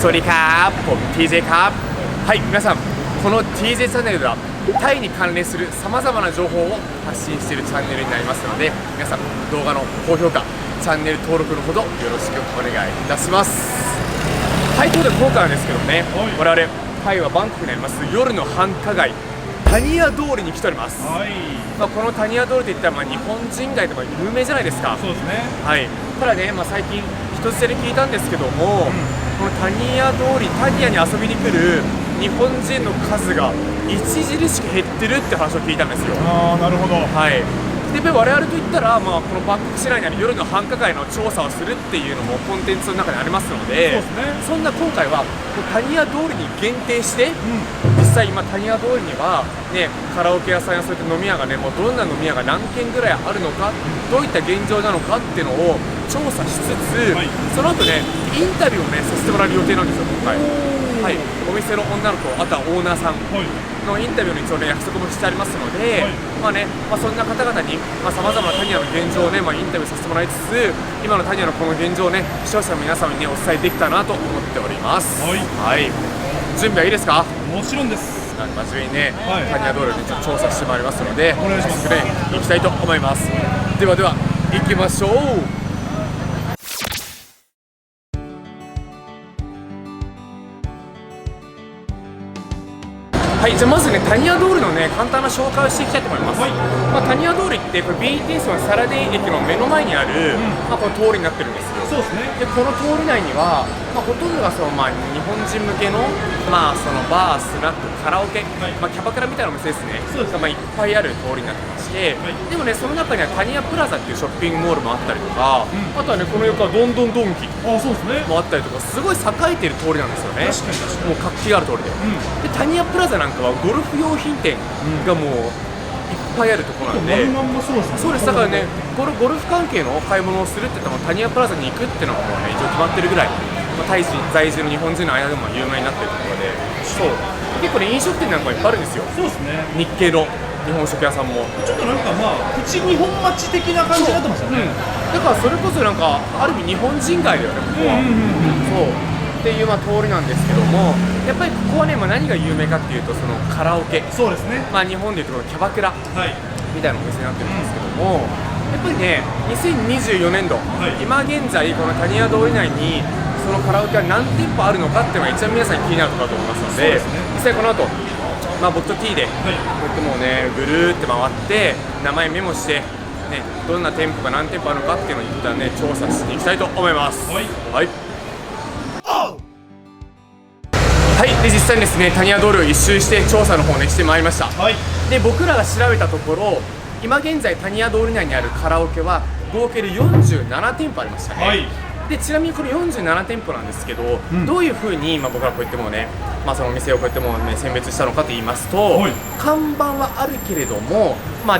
สวัสดีครับผม TJ ครับはい皆さんこの TJ チャンネルではタイに関連するさまざまな情報を発信しているチャンネルになりますので皆さん動画の高評価チャンネル登録のほどよろしくお願いいたしますはいということで今回はですけどね我々タイはバンコクにあります夜の繁華街タニヤ通りに来ております、このタニヤ通りといったら日本人街とか有名じゃないですか。そうですね。はい。ただね、最近人づてで聞いたんですけども、このタニヤ通り、タニヤに遊びに来る日本人の数が著しく減ってるって話を聞いたんですよ。ああ、なるほど。はい。で我々といったら、このバンコク市内にある夜の繁華街の調査をするっていうのもコンテンツの中にありますので、そんな今回はタニヤ通りに限定して、実際今タニヤ通りには、カラオケ屋さんやそういった飲み屋がもうどんな飲み屋が何軒ぐらいあるのかどういった現状なのかっていうのを調査しつつ、その後インタビューをさせてもらう予定なんですよ今回。はい、お店の女の子、あとはオーナーさんのインタビューの一応約束もしてありますので、そんな方々にさまざまなタニヤの現状をインタビューさせてもらいつつ、今のタニヤのこの現状を視聴者の皆様にお伝えできたなと思っております。はい、準備はいいですか？もちろんです。真面目にタニヤ道路に調査してまいりますので、お願いします。行きたいと思います。では行きましょう。はい、じゃあまずタニヤ通りの簡単な紹介をしていきたいと思います。タニヤ通りってこれ BTS のサラデイ駅の目の前にある、この通りになってるんですよ。そうですね。でこの通り内には、ほとんどが日本人向けのそのバー、スナック、カラオケ、キャバクラみたいなお店ですねがいっぱいある通りになってまして、でもその中にはタニヤプラザっていうショッピングモールもあったりとか、あとはこの横はドンドンドンキそうですね。もあったりとか、すごい栄えている通りなんですよね。確かにもう活気がある通りで、タニヤプラザなんかはゴルフ用品店がもういっぱいあるところなんで、そうです。だからゴルフ関係の買い物をするって言ったらタニヤプラザに行くっていうのがもう一応決まってるぐらい、タイ人在住の日本人の間でも有名になってるところで、そう結構飲食店なんかもいっぱいあるんですよ。そうですね。日系の日本食屋さんもちょっとプチ日本町的な感じになってますよね。だからそれこそある意味日本人街だよねここは。そうっていう通りなんですけども、やっぱりここは何が有名かっていうとそのカラオケ、そうですね。日本でいうところキャバクラみたいなお店になってるんですけども、やっぱり2024年度、今現在このタニヤ通り内にそのカラオケは何店舗あるのかっていうのが一番皆さんに気になるところだと思いますので、実際この後ボット T でこうやってもうぐるーって回って名前メモして、どんな店舗が何店舗あるのかっていうのを一旦調査していきたいと思います。はい、で実際にタニヤ通りを一周して調査の方をしてまいりました。で僕らが調べたところ、今現在タニヤ通り内にあるカラオケは合計で47店舗ありましたね。でちなみにこの47店舗なんですけど、どういうふうに僕らこうやってもそのお店をこうやっても選別したのかと言いますと、看板はあるけれども、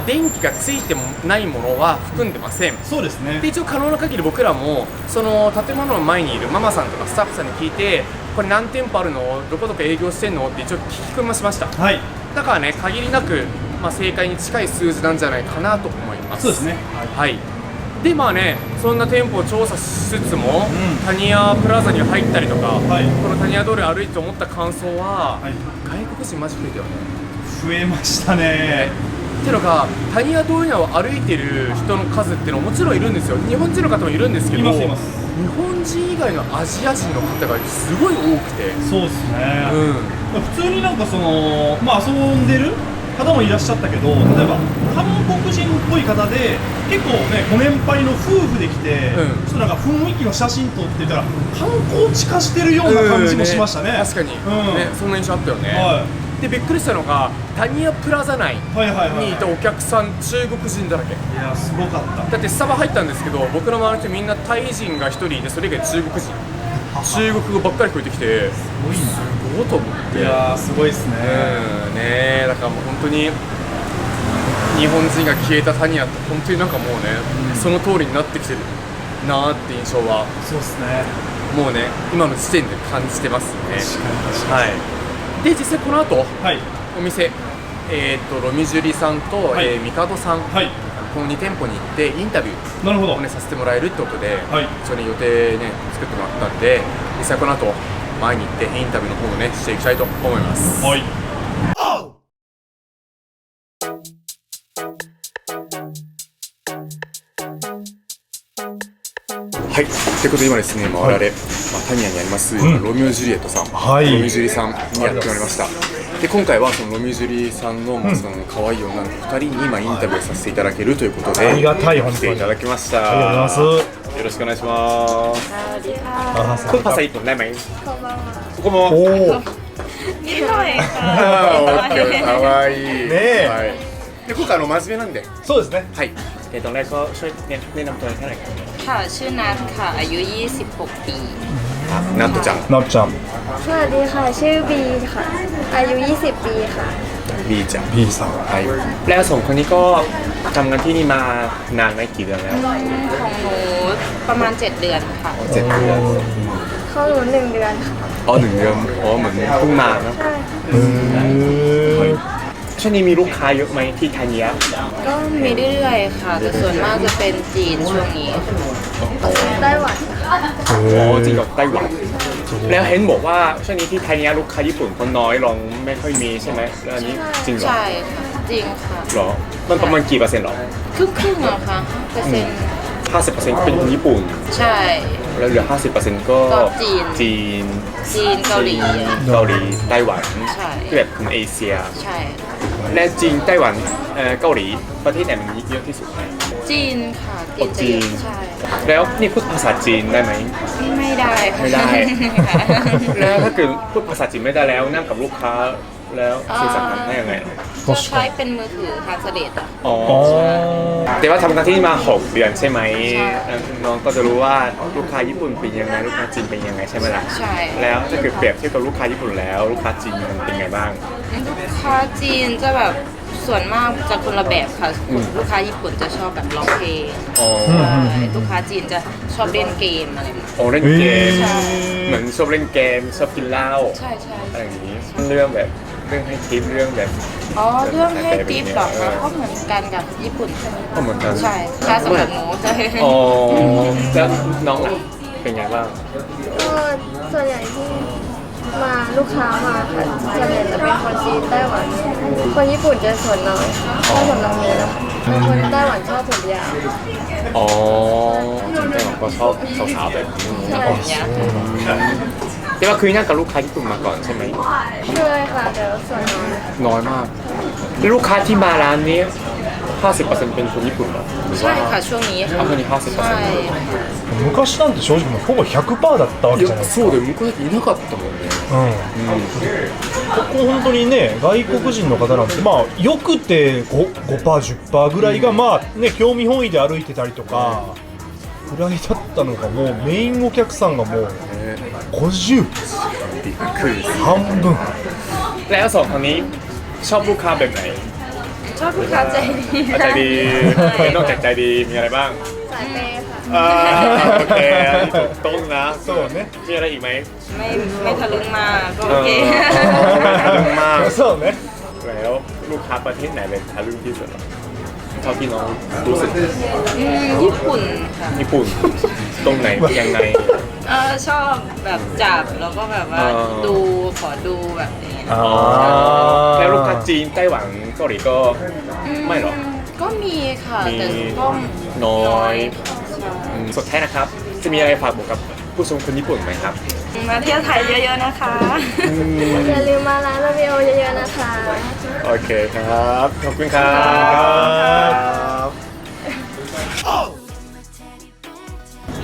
電気がついてもないものは含んでません。そうですね。で一応可能な限り僕らもその建物の前にいるママさんとかスタッフさんに聞いて、これ何店舗あるの、どこどこ営業してんのって一応聞き込みもしました。だから限りなく、正解に近い数字なんじゃないかなと思います。そうですね。でそんな店舗を調査しつつも、タニヤプラザに入ったりとか、このタニヤ通り歩いて思った感想は、外国人マジ増えたよね。増えましたね。っていうのがタニヤ通りを歩いてる人の数っていうのはもちろんいるんですよ。日本人の方もいるんですけど、日本人以外のアジア人の方がすごい多くて。そうですね。普通にその遊んでる方もいらっしゃったけど、例えば韓国人っぽい方で結構ご年配の夫婦で来て、ちょっと雰囲気の写真撮ってたら観光地化してるような感じもしましたね。確かに、そんな印象あったよね。でびっくりしたのがタニヤプラザ内にいたお客さん、中国人だらけ。いやすごかった。だってスタバ入ったんですけど、僕の周りの人みんなタイ人が1人いて、それ以外中国人、中国語ばっかり聞こえてきて、すごいと思って。いやすごいですね。だからもう本当に日本人が消えたタニヤって本当にもうその通りになってきてるなーって印象は、そうですね。もう今の時点で感じてますね。確かに。で実際この後、お店、ロミジュリさんと、ミカドさん、この2店舗に行ってインタビューをさせてもらえるってことで、一緒に予定作ってもらったんで、実際この後前に行ってインタビューの方をねしていきたいと思います。はい。はい、ということで今ですね、我々、タニアにあります、ロミオ・ジュリエットさん、はい、ロミオ・ジュリさんにやってまいりました。で今回はそのロミオ・ジュリさんの、その可愛い女の子2人に今インタビューさせていただけるということで、ありがたい、本当に来ていただきました。ありがとうございます。よろしくお願いします。พูดภาษาญี่ปุ่นได้ไหมここもนิดหน่อยค่ะオッケー、可愛いねえ、はい、で今回真面目なんで、そうですね。はい、ตอนแรกก็ช่วยแนะนำตัวให้หน่อยครับ ค่ะชื่อนัทค่ะอายุ26 ปี นัทちゃんなっちゃん。สวัสดีค่ะชื่อบีค่ะอายุ20 ปีค่ะ บีちゃん B さん。はいแล้วสองคนนี้ก็ทำงานที่นี่มานานไหมกี่เดือนแล้ว ของหนูประมาณ7 เดือนค่ะ 7 เดือน เข้าหนู1 เดือนค่ะ อ๋อ1 เดือนอ๋อเหมือนเพิ่งมาเนาะ ใช่ ช่วงนี้มีลูกค้าเยอะไหมที่ไทยะ ก็มีเรื่อยๆค่ะแต่ส่วนมากจะเป็นจีนช่วงนี้ ไต้หวันค่ะ อ๋อจริงกับไต้หวันแล้วเห็นบอกว่าช่วงนี้ที่ไทยะลูกค้าญี่ปุ่นคนน้อยลงไม่ค่อยมีใช่ไหมแล้วอันนี้จริงเหรอ ใช่ค่ะจริงค่ะ หรอมันประมาณกี่เปอร์เซ็นต์หรอ ครึ่งๆเหรอคะ50% 50%ก็เป็นคนญี่ปุ่น ใช่ แล้วเหลือ 50% ก็ ก็จีน จีน เกาหลี เกาหลีไต้หวัน ใช่ ที่แบบคนเอเชีย ใช่ และจีนไต้หวันเกาหลีประเทศไหนมันเยอะที่สุดไหม จีนค่ะจีนจะเยอะใช่ แล้วนี่พูดภาษาจีนได้ไหม ไม่ได้ค่ะ ไม่ได้ ค่ะ แล้วถ้าเกิดพูดภาษาจีนไม่ได้แล้วนั่งกับลูกค้าแล้วสื่อสารกันได้ยังไง จะใช้เป็นมือถือทางเสด็จอ่ะ อ๋อแต่ว่าทำงานที่นี่มา6 เดือนใช่ไหม ใช่ น้องก็จะรู้ว่าลูกค้าญี่ปุ่นเป็นยังไงลูกค้าจีนเป็นยังไงใช่ไหมล่ะ ใช่ แล้วถ้าเกิดเปรียบเทียบกับลูกค้าญี่ปุ่นแล้วลูกค้าจีนมันเป็นไงบ้าง ลูกค้าจีนจะแบบส่วนมากจะคนละแบบค่ะ ลูกค้าญี่ปุ่นจะชอบแบบร้องเพลง อ๋อ ใช่ลูกค้าจีนจะชอบเล่นเกมอะไรแบบนี้ โอ้เล่นเกม ใช่ เหมือนชอบเล่นเกมชอบกินเหล้า ใช่ใช่ อะไรอย่างนี้เรื่องแบบเรื่องให้ทิปเรื่องแบบ อ๋อเรื่องให้ทิปหรอคะก็เหมือนกันกับญี่ปุ่นใช่ไหม ก็เหมือนกัน ใช่ถ้าสำหรับหนูใช่ อ๋อแล้วน้องล่ะเป็นไงบ้าง ก็ส่วนใหญ่ที่มาลูกค้ามาค่ะส่วนใหญ่จะเป็นคนจีนไต้หวันคนญี่ปุ่นจะส่วนน้อยถ้าส่วนน้อยเยอะนะคะคนไต้หวันชอบผมยาว อ๋อจริงๆเราก็ชอบสาวๆแบบนี้ ใช่ เนี้ย แต่ว่าเคยนั่งกับลูกค้าญี่ปุ่นมาก่อนใช่ไหม เคยค่ะแต่ว่าส่วนน้อย น้อยมากแล้วลูกค้าที่มาร้านนี้ 50% เป็นคนญี่ปุ่นเหรอหรือว่า ใช่ค่ะช่วงนี้ค่ะ あ、50% ใช่ 昔なんて正直もうほぼ100%だったわけいじゃないですか。やそうだよ向こうだっていなかったもんねここ本当にね、外国人の方なんてまあよくて 5%、10% ぐらいがまあね興味本位で歩いてたりとかぐらいだったのがもうメインお客さんがもう50、びっくりです半分。 แล้วสองคนนี้ชอบลูกค้าแบบไหน ชอบลูกค้าใจดี ใจดีนอกจากใจดีมีอะไรบ้าง สายเปย์ค่ะ โอเคถูกต้องนะ そうね。มีอะไรอีกไหม ไม่ทะลึ่งมากก็โอเค ไม่ทะลึ่งมาก そうね。แล้วลูกค้าประเทศไหนเป็นทะลึ่งที่สุดเหรอเท่าที่น้องรู้สึก ญี่ปุ่นค่ะ ญี่ปุ่นตรงไหนยังไง ชอบแบบจับแล้วก็แบบว่า อ๋อ ดูขอดูแบบนี้ あ แล้วลูกค้าจีนไต้หวันเกาหลีก็ไม่หรอ ก็มีค่ะ มี แต่ก็ น้อย ใช่ สุดท้ายนะครับ จะมีอะไรฝากบอกกับผู้ชมคนญี่ปุ่นไหมครับ มาเที่ยวไทยเยอะๆนะคะ อย่าลืมมาร้านโรมิโอเยอะๆนะคะ โอเคครับ ขอบคุณครับ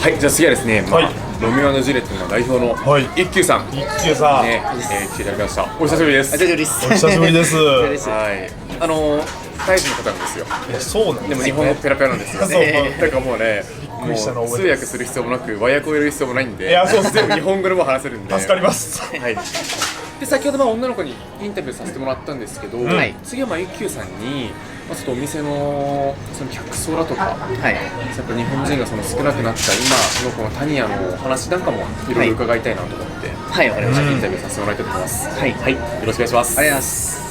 はい、じゃあ次はですね、はいロミオ&ジュリエットの代表のはい一休さん、一休さん、ね、来ていただきました。お久しぶりです。大丈夫ですお久しぶりです。はい、タイ人の方なんですよ。そうなんですね。でも日本語ペラペラなんですよ。そうだからもうね、くりしたのもう通覚えてます訳する必要もなく和訳を入れる必要もないんで、いやそうですね全部日本語でも話せるんで。助かります。はい。で先ほど女の子にインタビューさせてもらったんですけど、はい次はゆっきゅうさんに、ちょっとお店のその客層だとか、はいやっぱ日本人がその少なくなった今のこのタニアのお話なんかもいろいろ伺いたいなと思って、はい、わかりました。インタビューさせてもらいたいと思います。はいはい、よろしくお願いします。ありがとうございます。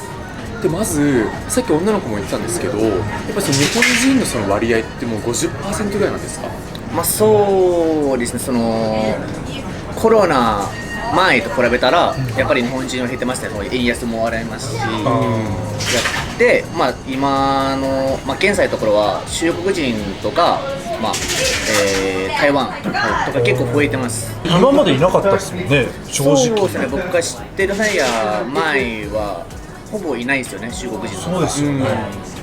でまずさっき女の子も言ってたんですけど、やっぱりその日本人のその割合ってもう 50% ぐらいなんですか？まあそうですね、そのコロナ前と比べたらやっぱり日本人は減ってますね。円安もありますし、で、まあ、今の、まあ、現在のところは中国人とか、まあ台湾とか結構増えてます。今までいなかったですもんね、正直。そうですね、僕が知ってる前はほぼいないですよね、中国人。そうですよね、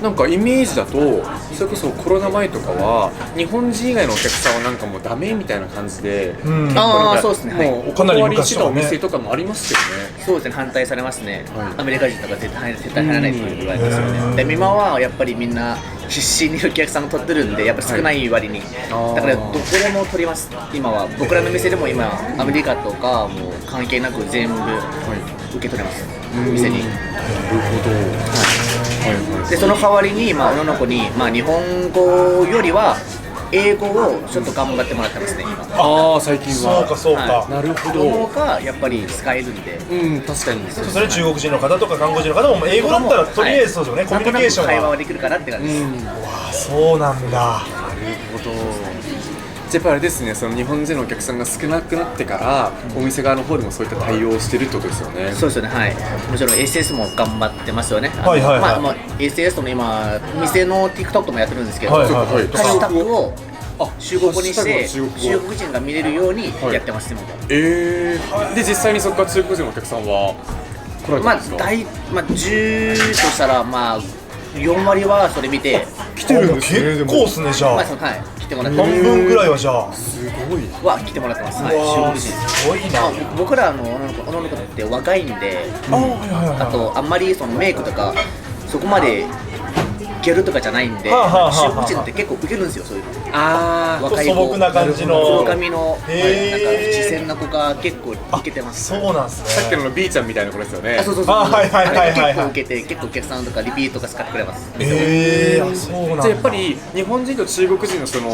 なんかイメージだとそれこそコロナ前とかは日本人以外のお客さんはなんかもうダメみたいな感じで、ああそうですね、はい、もうお断りしてたお店とかもありますけどね。そうですね、反対されますね、はいアメリカ人とか絶対入らないと言われますよね。で今はやっぱりみんな必死にお客さんを取ってるんで、やっぱ少ない割に、だからどこでも取ります。今は僕らの店でも今アメリカとかもう関係なく全部受け取れます、店に。なるほど、はい、でその代わりに、まあ、女の子に、まあ、日本語よりは英語をちょっと頑張ってもらってますね、今。ああ最近は。そうかそうか、はい、なるほど。その方がやっぱり使えるんで、確かにそれ中国人の方とか韓国人の方も英語だったらとりあえずそうですよね、コミュニケーション会話は。はできるかなって感じです。そうなんだ。なるほど。やっぱりあれですね、その日本人のお客さんが少なくなってからお店側の方でもそういった対応をしてるってことですよね。そうですよね、はい。もちろん SS も頑張ってますよね。はいはいはいまあ SS とも今店の TikTok もやってるんですけど、はいはいはいハッシュタグを中国語にしてハッシュタグを中国人が見れるようにやってます、今も。で実際にそこから中国人のお客さんは来られまあたんですか？10としたらまあ4割はそれ見て、来てるんですね。結構っすね、じゃあまあはい来てもらって半分ぐらいはじゃあすごい。は来てもらってます。はい、うわー中国人。すごいな。まあ僕らの女の子って若いんで、あとあんまりそのメイクとかそこまでギャルとかじゃないんで、はあはあはあ中国人って結構ウケるんですよ、そういうの。若い子、素朴な感じの黒髪の、へーなんか縁線の子が結構ウケてます。そうなんですね。さっきの B ちゃんみたいな子ですよね。あ、そうそうそう。あはいはいはいはいはい結構ウケて、結構お客さんとかリピートとか使ってくれます。あそうなんだ。じゃあやっぱり日本人と中国人のその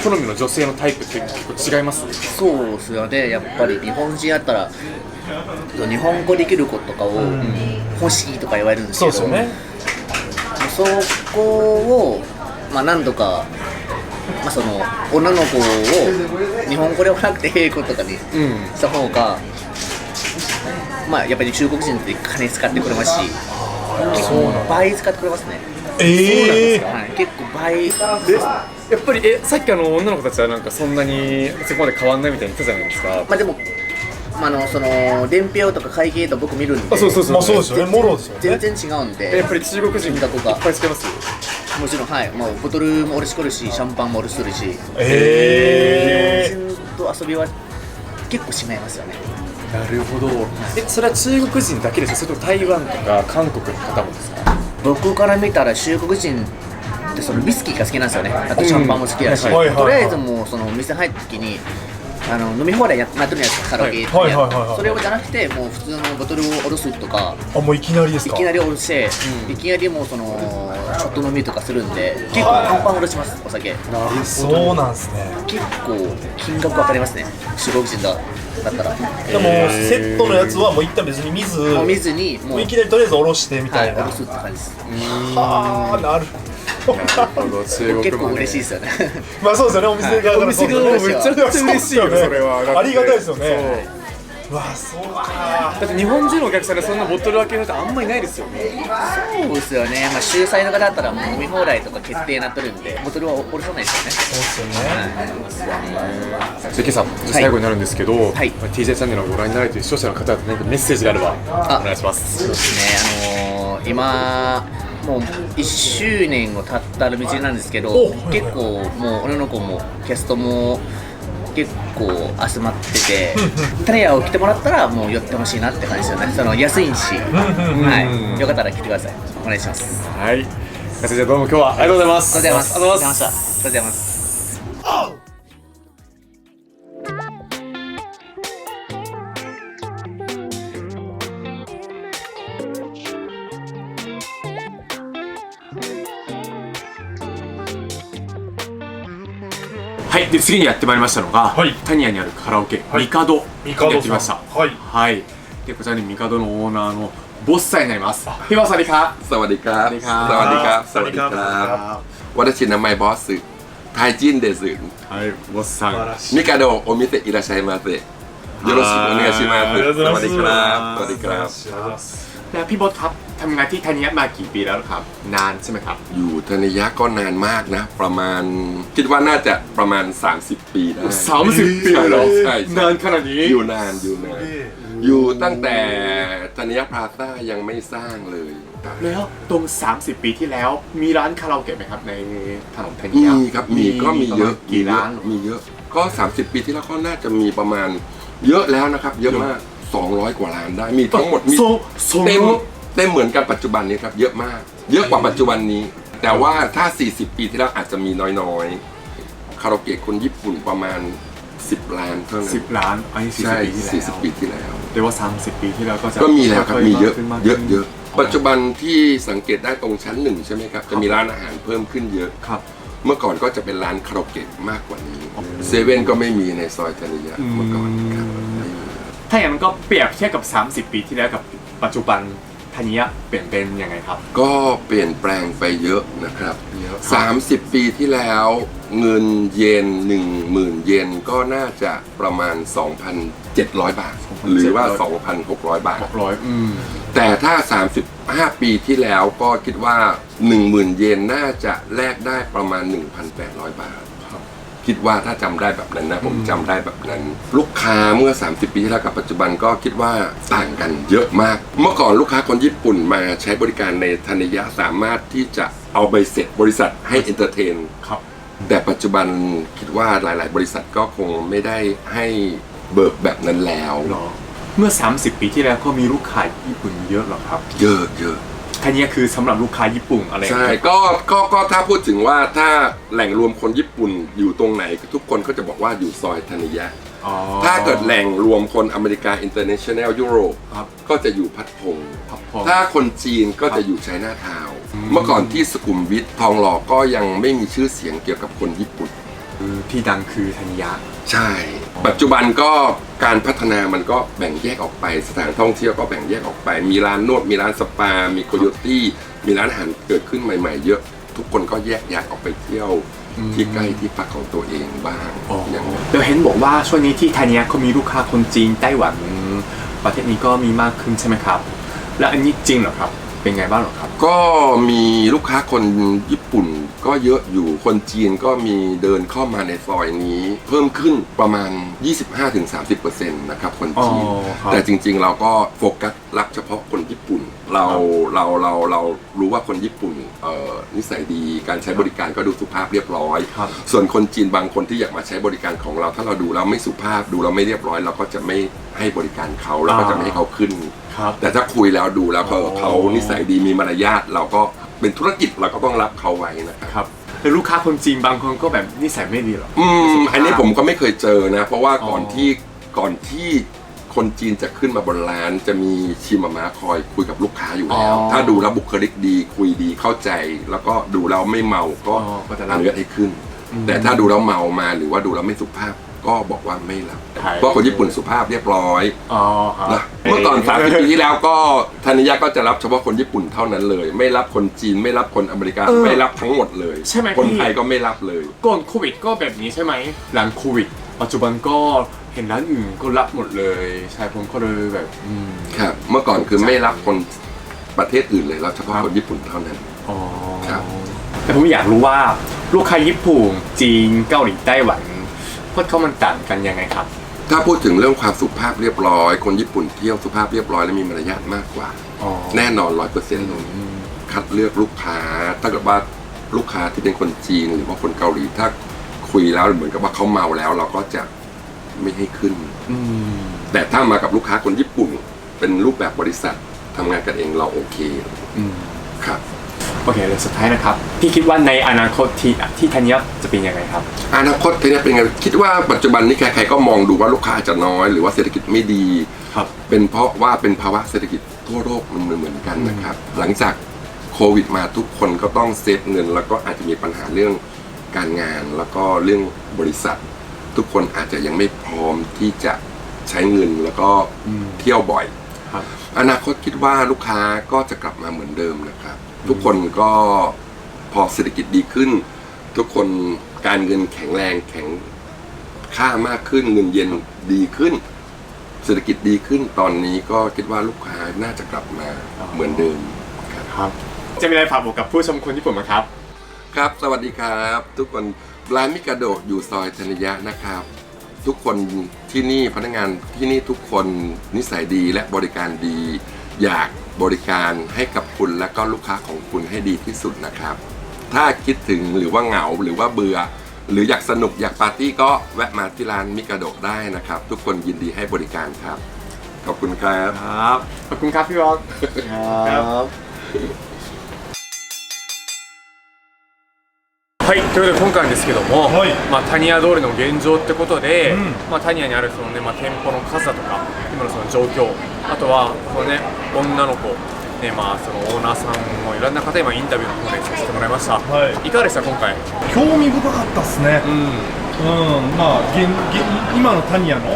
好みの女性のタイプって結構違います？そうですよね、やっぱり日本人やったら日本語できる子とかを欲しいとか言われるんですけど、そうですよね。そこを、まあ、何度か、まあ、その女の子を日本語ではなくて英語とかにした方が、まあ、やっぱり中国人って金使ってくれますし、結構倍使ってくれますね。はい、結構倍。やっぱりさっき女の子たちはなんかそんなにそこまで変わんないみたいに言ったじゃないですか。まあでも、その伝票とか会計とか僕見るんで、そうそうそう。まあそうですよね、もろですよね。全然違うんで。やっぱり中国人いっぱいしてます？もちろん、はい、もうボトルも俺しこるし、シャンパンも俺するし、日本人と遊びは結構しまいますよね。なるほど。それは中国人だけですか？それとも台湾とか韓国の方もですか？僕から見たら中国人ってそのウイスキーが好きなんですよね。あとシャンパンも好きだし、はいはいはいとりあえずもうその店入った時に飲み放題やってるじゃないですか、カラオケはいはいはいはいそれをじゃなくてもう普通のボトルを下ろすとか、あ、もういきなりですか？いきなり下ろして、いきなりもうそのちょっと飲みとかするんで、結構パンパン下ろします、お酒。そうなんですね。結構金額わかりますね、中国人だったら。でもセットのやつはもう一旦別に見ず、もう見ずにもういきなりとりあえず下ろしてみたいな。下ろすって感じです。はあ、なるほど。結構嬉しいですよね。まあそうですよね、お店側からそうですよね。めちゃくちゃ嬉しいよ、それは。ありがたいですよね。うわ、そうか。だって日本人のお客さんでそんなボトル開ける人あんまりいないですよね。そうですよね、まあ主催の方だったらもう飲み放題とか決定になってるんで、ボトルは下ろさないですよね。そうですよね。関さん、最後になるんですけど、はい TJ チャンネルをご覧になられている視聴者の方々何かメッセージがあればお願いします。そうですね、今もう1周年を経った道なんですけど、結構もう女の子もキャストも結構集まってて、タレヤを来てもらったらもう寄ってほしいなって感じですよね。その安いし、はい、よかったら来てください。お願いします。はい。じゃあどうも今日はありがとうございます。ありがとうございます。ありがとうございました。ありがとうございます。はい、で次にやってまいりましたのが、はいタニヤにあるカラオケ、はいミカドミカドさんやってきました。はいはい。でこちらにミカドのオーナーのボスさんになります。ひまさりか。สวัสดีครับ สวัสดีครับ สวัสดีครับ สวัสดีครับ私名前ボスタイジンですはい、ボスさん。素晴らしい。ミカドお店いらっしゃいませよろしくお願いしますสวัสดีครับสวัสดีครับ แล้วพี่บอสครับทำงานที่ธัญญะมากี่ปีแล้วครับนานใช่ไหมครับ อยู่ธนิยะก็นานมากนะ ประมาณคิดว่าน่าจะประมาณ 30 ปีได้ 30 ปีเหรอ ใช่ นานขนาดนี้ อยู่นานอยู่ตั้งแต่ธนิยะพลาซ่ายังไม่สร้างเลย แล้วตรง 30 ปีที่แล้วมีร้านคาราโอเกะไหมครับในถนนธัญ มี ญะ ครับมีก็มีเยอะ กี่ร้าน มีเยอะก็ 30 ปีที่แล้วก็น่าจะมีประมาณเยอะแล้วนะครับเยอะมาก200 กว่าร้านได้มีทั้งหมดมีเต็มเหมือนกับปัจจุบันนี้ครับเยอะมากเยอะกว่าปัจจุบันนี้ แต่ว่าถ้า 40 ปีที่แล้วอาจจะมีน้อยๆคาราโอเกะคนญี่ปุ่นประมาณ10 ล้านเท่านั้น 10 ล้านอันนี้ ใช่ 40 ปีที่แล้ว 40 ปีที่แล้ว แต่ว่า 30 ปีที่แล้วก็จะ ก็มีแล้วครับมีเยอะ ขึ้นมาก เย ขึ้น อะปัจจุบันที่สังเกตได้ตรงชั้น1ใช่ไหมครับจะมีร้านอาหารเพิ่มขึ้นเยอะ ครับ เมื่อก่อนก็จะเป็นร้านคาราโอเกะมากกว่านี้เซเว่นก็ไม่มีในซอยธนิยะเมื่อก่อนครับไม่มี ถ้าอย่างนั้นก็เปรียบเทียบกับ 30 ปีที่แล้วกับปัจจุบันธัญญะเปลี่ยนเป็นยังไงครับ ก็เปลี่ยนแปลงไปเยอะนะครับ เยอะ 30 ปีที่แล้วเงินเยน 10,000 เยนก็น่าจะประมาณ 2,700 บาท หรือว่า 2,600 บาท 600 แต่ถ้า 35 ปีที่แล้วก็คิดว่า 10,000 เยนน่าจะแลกได้ประมาณ 1,800 บาท คิดว่าถ้าจำได้แบบนั้นนะผมจำได้แบบนั้น ลูกค้าเมื่อ 30 ปีที่แล้วกับปัจจุบันก็คิดว่าต่างกันเยอะมาก เมื่อก่อนลูกค้าคนญี่ปุ่นมาใช้บริการในธนิยะสามารถที่จะเอาใบเสร็จบริษัทให้เอนเตอร์เทน ครับ แต่ปัจจุบันคิดว่าหลาย ๆ บริษัทก็คงไม่ได้ให้เบิกแบบนั้นแล้ว หรอเมื่อ 30 ปีที่แล้วก็มีลูกค้าญี่ปุ่นเยอะเหรอครับ เยอะ ธัญญะคือสำหรับลูกค้าญี่ปุ่นอะไร ใช่ก็ถ้าพูดถึงว่าถ้าแหล่งรวมคนญี่ปุ่นอยู่ตรงไหนทุกคนก็จะบอกว่าอยู่ซอยธนิยะ อ๋อ ถ้าเกิดแหล่งรวมคนอเมริกาอินเตอร์เนชั่นแนลยุโรป ครับ ก็จะอยู่พัดพง พัดพง ถ้าคนจีนก็จะอยู่ไชน่าทาวน์เมื่อก่อนที่สุขุมวิททองหล่อก็ยังไม่มีชื่อเสียงเกี่ยวกับคนญี่ปุ่น ที่ดังคือธัญญะ ใช่ ปัจจุบันก็การพัฒนามันก็แบ่งแยกออกไปสถานท่องเที่ยวก็แบ่งแยกออกไป มีร้านนวดมีร้านสปา มีโคโยตี้มีร้านอาหารเกิดขึ้นใหม่ๆ เยอะ ทุกคนก็แยกย้ายออกไปเที่ยวที่ใกล้ที่พักของตัวเองบ้างอย่างนั้น แล้วเห็นบอกว่าช่วงนี้ที่ธัญญะเขามีลูกค้าคนจีนไต้หวันประเทศนี้ก็มีมากขึ้นใช่ไหมครับ และอันนี้จริงเหรอครับเป็นไงบ้างเหรอครับ ก็มีลูกค้าคนญี่ปุ่นก็เยอะอยู่คนจีนก็มีเดินเข้ามาในซอยนี้ เพิ่มขึ้นประมาณ 25-30% นะครับคนจีน อ๋อครับ แต่จริงๆเราก็โฟกัสรับเฉพาะคนญี่ปุ่น เรารู้ว่าคนญี่ปุ่นนิสัยดีการใช้บริการก็ดูสุภาพเรียบร้อย ครับ ส่วนคนจีนบางคนที่อยากมาใช้บริการของเรา ถ้าเราดูแล้วไม่สุภาพดูแล้วไม่เรียบร้อย เราก็จะไม่ให้บริการเขาเราก็จะไม่ให้เขาขึ้น ครับ แต่ถ้าคุยแล้วดูแล้วเขานิสัยดีมีมารยาทเราก็เป็นธุรกิจเราก็ต้องรับเขาไว้นะครับ ครับแต่ลูกค้าคนจีนบางคนก็แบบนิสัยไม่ดีหรอ อันนี้ผมก็ไม่เคยเจอนะ เพราะว่าก่อนที่คนจีนจะขึ้นมาบนร้านจะมีชิมามะคอยคุยกับลูกค้าอยู่แล้ว ถ้าดูแล้วบุคลิกดีคุยดีเข้าใจ แล้วก็ดูแล้วไม่เมาก็อนุญาตให้ขึ้น แต่ถ้าดูแล้วเมามาหรือว่าดูแล้วไม่สุภาพก็บอกว่าไม่รับเพราะคนญี่ปุ่นสุภาพเรียบร้อย อ๋อครับ นะเมื่อก่อน30 ปีที่แล้วก็ธนิยะก็จะรับเฉพาะคนญี่ปุ่นเท่านั้นเลย ไม่รับคนจีนไม่รับคนอเมริกาไม่รับทั้งหมดเลย ใช่ไหม คน พี่ ไทยก็ไม่รับเลย ก่อนโควิดก็แบบนี้ใช่ไหมหลังโควิด ปัจจุบันก็เห็นร้านอื่นก็รับหมดเลยใช่ผมก็เลยแบบครับเมื่อก่อนคือไม่รับคนประเทศอื่นเลยรับเฉพาะคนญี่ปุ่นเท่านั้น อ๋อ ครับ แต่ผมอยากรู้ว่าลูกค้าญี่ปุ่นจีนเกาหลีไต้หวันพวกเขามันต่างกันยังไงครับ ถ้าพูดถึงเรื่องความสุภาพเรียบร้อยคนญี่ปุ่นเที่ยวสุภาพเรียบร้อยและมีมารยาทมากกว่า อ๋อ แน่นอน 100% เลยคัดเลือกลูกค้าถ้าเกิดว่าลูกค้าที่เป็นคนจีนหรือว่าคนเกาหลีถ้าคุยแล้วเหมือนกับว่าเขาเมาแล้วเราก็จะไม่ให้ขึ้น แต่ถ้ามากับลูกค้าคนญี่ปุ่นเป็นรูปแบบบริษัททำงานกันเองเราโอเคครับ โอเคเลยสุดท้ายนะครับพี่คิดว่าในอนาคตที่ธัญญะจะเป็นยังไงครับ อนาคตเนี่ยเป็นไงคิดว่าปัจจุบันนี้ใครๆก็มองดูว่าลูกค้าอาจจะน้อยหรือว่าเศรษฐกิจไม่ดี ครับ เป็นเพราะว่าเป็นภาวะเศรษฐกิจทั่วโลกมันเหมือนกันนะครับ หลังจากโควิดมาทุกคนก็ต้องเซฟเงิน แล้วก็อาจจะมีปัญหาเรื่องการงานแล้วก็เรื่องบริษัท ทุกคนอาจจะยังไม่พร้อมที่จะใช้เงินแล้วก็เที่ยวบ่อย ครับ อนาคตคิดว่าลูกค้าก็จะกลับมาเหมือนเดิมนะครับ ทุกคนก็พอเศรษฐกิจดีขึ้น ทุกคนการเงินแข็งแรงแข็งค่ามากขึ้นเงินเย็นดีขึ้น เศรษฐกิจดีขึ้นตอนนี้ก็คิดว่าลูกค้าน่าจะกลับมาเหมือนเดิม ครับจะมีอะไรฝากบอกกับผู้ชมคนญี่ปุ่นไหมครับ ครับสวัสดีครับทุกคนร้านมิกาโดะอยู่ซอยธนิยะนะครับ ทุกคนที่นี่พนักงานที่นี่ทุกคนนิสัยดีและบริการดี อยากบริการให้กับคุณและก็ลูกค้าของคุณให้ดีที่สุดนะครับ ถ้าคิดถึงหรือว่าเหงาหรือว่าเบื่อ หรืออยากสนุกอยากปาร์ตี้ก็แวะมาที่ร้านมิกาโดะได้นะครับ ทุกคนยินดีให้บริการครับขอบคุณครับ ครับขอบคุณครับพี่บอล はい、ということで今回ですけども、はいタニヤ通りの現状ってことで、うんタニヤにあるその、ね店舗の数だとか今のその状況、あとはその、女の子、そのオーナーさんもいろんな方今インタビューの方でさせてもらいました、はいいかがでした今回？興味深かったっすね。まあ今のタニヤの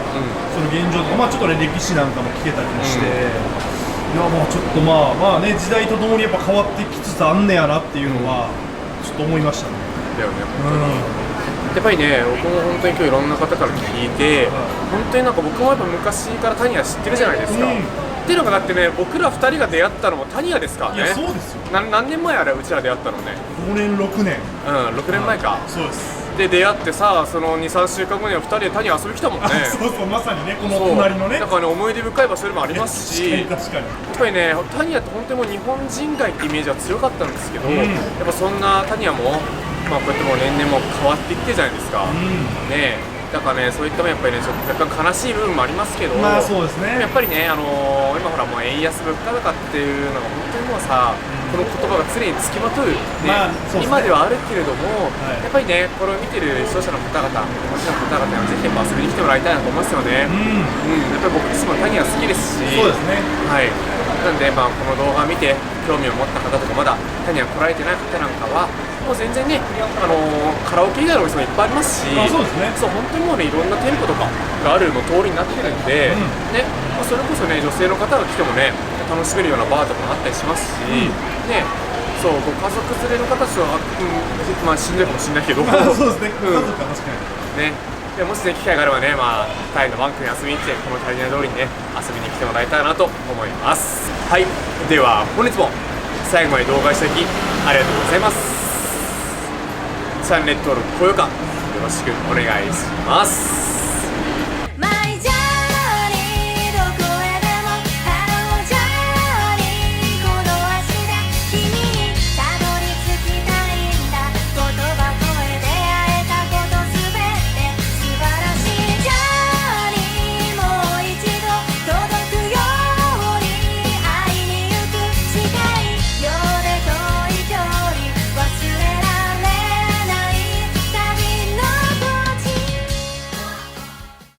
その現状とか、まあちょっとね歴史なんかも聞けたりもして、いやもうちょっとまあね時代とともにやっぱ変わってきつつあんねやなっていうのはちょっと思いましたね。だよね、やっぱりね、僕も本当に今日いろんな方から聞いて、本当になんか僕もやっぱ昔からタニヤ知ってるじゃないですか、っていうのがだってね、僕ら2人が出会ったのもタニヤですからね。いやそうですよ。何年前あれうちら出会ったのね。5年6年。 6年前か。そうです。で出会ってさ、その 2,3 週間後には2人でタニヤ遊び来たもんね。そうそうまさにねこのそう隣のね。だからね思い出深い場所でもありますし、確かに。やっぱりねタニヤって本当にもう日本人街ってイメージは強かったんですけど、んやっぱそんなタニヤもこうやってもう年々も変わってきてるじゃないですか。ねだからねそういったもやっぱりねちょっと若干悲しい部分もありますけど、まあそうですね。やっぱりね、今ほらもう円安物価高っていうのが本当にもうさ、この言葉が常につきまとう、まあそうですね今ではあるけれども、はいやっぱりねこれを見てる視聴者の方々、もちろん方々にはぜひやっぱ遊びに来てもらいたいなと思いますよね。やっぱり僕自身もタニヤ好きですし、そうですね。はい、なんでこの動画を見て興味を持った方とかまだタニヤ来られてない方なんかはもう全然ね、カラオケ以外のお店もいっぱいありますし、そうですね。そう本当にもうねいろんな店舗とかがあるの通りになってるんで、それこそね女性の方が来てもね楽しめるようなバーとかもあったりしますし、ねそうご家族連れの方たちは、まあしんどいかもしれないけど、そうですね。家族は確かに。ねでもしね機会があればね、タイのバンクに遊びに来てこのタイナ通りにね遊びに来てもらいたいなと思います。はい、では本日も最後まで動画していただきありがとうございます。チャンネル登録高評価よろしくお願いします。